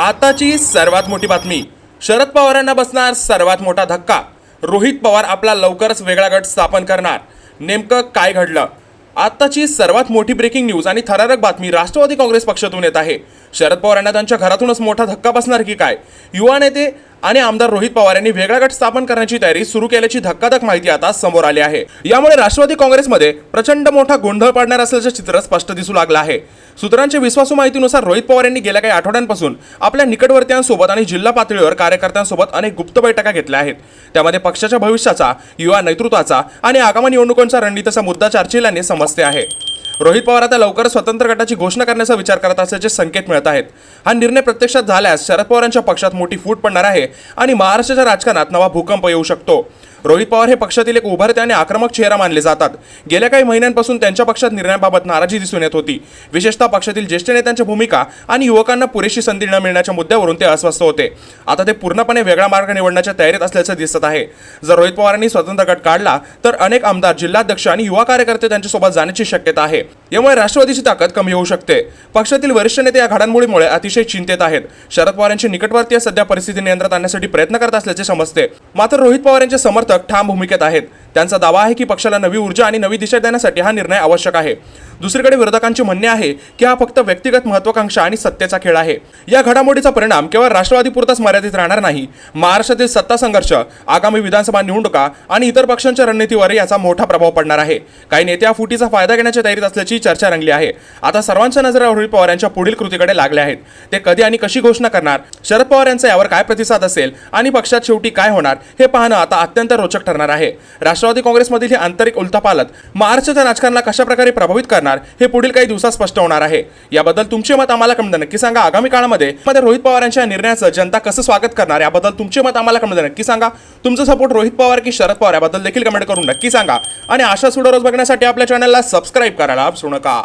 आताची सर्वात मोठी बातमी, शरद पवारांना बसणार सर्वात मोठा धक्का. रोहित पवार आपला लवकरच वेगळा गट स्थापन करणार. नेमकं काय घडलं? आताची सर्वात मोठी ब्रेकिंग न्यूज आणि थरारक बातमी राष्ट्रवादी काँग्रेस पक्षातून येत आहे. शरद पवारांना त्यांच्या घरातूनच मोठा धक्का बसणार की काय? युवा नेते आणि आमदार रोहित पवार यांनी वेगळा गट स्थापन करण्याची तयारी सुरू केल्याची धक्कादायक माहिती आता समोर आली आहे. यामुळे राष्ट्रवादी काँग्रेसमध्ये प्रचंड मोठा गोंधळ पडणार असल्याचे चित्र स्पष्ट दिसू लागलं आहे. सूत्रांच्या विश्वासू माहितीनुसार रोहित पवार यांनी गेल्या काही आठवड्यांपासून आपल्या निकटवर्तीयांसोबत आणि जिल्हा पातळीवर कार्यकर्त्यांसोबत अनेक गुप्त बैठका घेतल्या आहेत. त्यामध्ये पक्षाच्या भविष्याचा, युवा नेतृत्वाचा आणि आगामी निवडणुकांचा रणनीतीचा मुद्दा चर्चेला समजते आहे. रोहित पवार आता लवकरच स्वतंत्र गटाची घोषणा करण्याचा विचार करत असल्याचे संकेत मिळत आहेत. हा निर्णय प्रत्यक्षात झाल्यास शरद पवारांच्या पक्षात मोठी फूट पडणार आहे आणि महाराष्ट्राच्या राजकारणात नवा भूकंप येऊ शकतो. रोहित पवार हे पक्षातील एक उभरते आणि आक्रमक चेहरा मानले जातात. गेल्या काही महिन्यांपासून त्यांच्या पक्षात निर्णयाबाबत नाराजी दिसून येत होती. विशेषतः पक्षातील ज्येष्ठ नेत्यांच्या भूमिका आणि युवकांना पुरेशी संधी न मिळण्याच्या मुद्द्यावरून ते अस्वस्थ होते. आता ते पूर्णपणे वेगळा मार्ग निवडण्याच्या तयारीत असल्याचं दिसत आहे. जर रोहित पवारांनी स्वतंत्र गट काढला तर अनेक आमदार, जिल्हाध्यक्ष आणि युवा कार्यकर्ते त्यांच्यासोबत जाण्याची शक्यता आहे. यामुळे राष्ट्रवादीची ताकद कमी होऊ शकते. पक्षातील वरिष्ठ नेते या घडामोडीमुळे अतिशय चिंतेत आहेत. शरद पवार यांचे निकटवर्तीय सध्या परिस्थिती नियंत्रणात आणण्यासाठी प्रयत्न करत असल्याचे समजते. मात्र रोहित पवार यांचे समर्थक ठाम भूमिकेत आहेत. त्यांचा दावा आहे की पक्षाला नवी ऊर्जा आणि नवी दिशा देण्यासाठी हा निर्णय आवश्यक आहे. दुसरीकडे विरोधकांचे म्हणणे आहे की हा फक्त व्यक्तिगत महत्त्वाकांक्षा आणि सत्तेचा खेळ आहे. या घडामोडीचा परिणाम केवळ राष्ट्रवादीपुरताच मर्यादित राहणार नाही. महाराष्ट्रातील सत्ता संघर्ष, आगामी विधानसभा निवडणुका आणि इतर पक्षांच्या रणनीतीवर याचा मोठा प्रभाव पडणार आहे. काही नेते या फुटीचा फायदा घेण्याच्या तयारीत असल्याची चर्चा रंगली आहे. आता सर्वांच्या नजरा रोहित पवार यांच्या पुढील कृतीकडे लागल्या आहेत. ते कधी आणि कशी घोषणा करणार, शरद पवार यांचा यावर काय प्रतिसाद असेल आणि पक्षात शेवटी काय होणार हे पाहणं आता अत्यंत रोचक ठरणार आहे. राष्ट्रवादी काँग्रेसमधील ही आंतरिक उलथापालथ महाराष्ट्राच्या राजकारणाला कशा प्रकारे प्रभावित करणार हे पुढील काही दिवसात स्पष्ट होणार आहे. याबद्दल तुमचे मत आम्हाला कमेंट नक्की सांगा. आगामी काळामध्ये रोहित पवार यांच्या निर्णयाचं जनता कसं स्वागत करणार याबद्दल तुमचे मत आम्हाला कमेंट नक्की सांगा. तुमचं सपोर्ट रोहित पवार की शरद पवार याबद्दल देखील कमेंट करून नक्की सांगा. आणि अशा व्हिडिओ रोज बघण्यासाठी आपल्या चॅनलला सबस्क्राईब करायला विसरू नका.